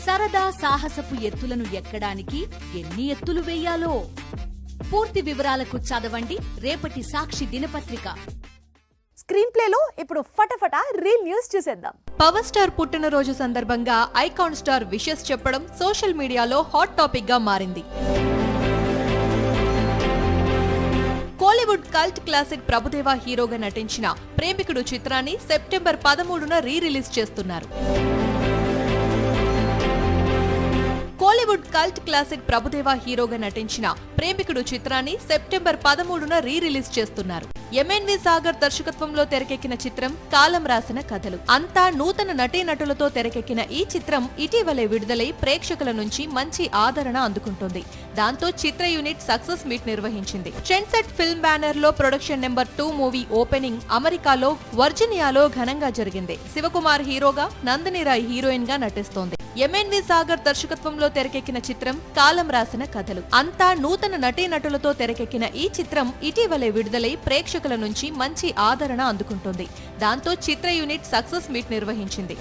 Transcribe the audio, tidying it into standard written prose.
సరదా సాహసపు ఎత్తులను ఎక్కడానికి ఎన్ని ఎత్తులు వేయాలో పూర్తి వివరాలకు చదవండి రేపటి సాక్షి దినపత్రిక. స్క్రీన్ ప్లేలో ఇప్పుడు ఫటాఫటా రీల్ న్యూస్ చూసేద్దాం. పవర్ స్టార్ పుట్టినరోజు సందర్భంగా ఐకాన్ స్టార్ విషెస్ చెప్పడం సోషల్ మీడియాలో హాట్ టాపిక్ గా మారింది. కోలీవుడ్ కల్ట్ క్లాసిక్ ప్రభుదేవా హీరోగా నటించిన ప్రేమికుడు చిత్రాన్ని సెప్టెంబర్ 13న రిలీజ్ చేస్తున్నారు. కోలీవుడ్ కల్ట్ క్లాసిక్ ప్రభుదేవా హీరోగా నటించిన ప్రేమికుడు చిత్రాన్ని సెప్టెంబర్ 13న రిలీజ్ చేస్తున్నారు. ఎంఎన్వి సాగర్ దర్శకత్వంలో తెరకెక్కిన చిత్రం కాలం రాసిన కథలు. అంతా నూతన నటీనటులతో తెరకెక్కిన ఈ చిత్రం ఇటీవలే విడుదలై ప్రేక్షకుల నుంచి మంచి ఆదరణ అందుకుంటోంది. దాంతో చిత్ర యూనిట్ సక్సెస్ మీట్ నిర్వహించింది. ట్రెండ్సెట్ ఫిల్మ్ బ్యానర్ లో ప్రొడక్షన్ నెంబర్ 2 మూవీ ఓపెనింగ్ అమెరికాలో వర్జీనియాలో ఘనంగా జరిగింది. శివకుమార్ హీరోగా, నందిని రాయ్ హీరోయిన్ గా నటిస్తోంది. ఎంఎన్వి సాగర్ దర్శకత్వంలో తెరకెక్కిన చిత్రం కాలం రాసిన కథలు. అంతా నూతన నటీనటులతో తెరకెక్కిన ఈ చిత్రం ఇటీవలే విడుదలై ప్రేక్షకుల నుంచి మంచి ఆదరణ అందుకుంటోంది. దాంతో చిత్ర యూనిట్ సక్సెస్ మీట్ నిర్వహించింది.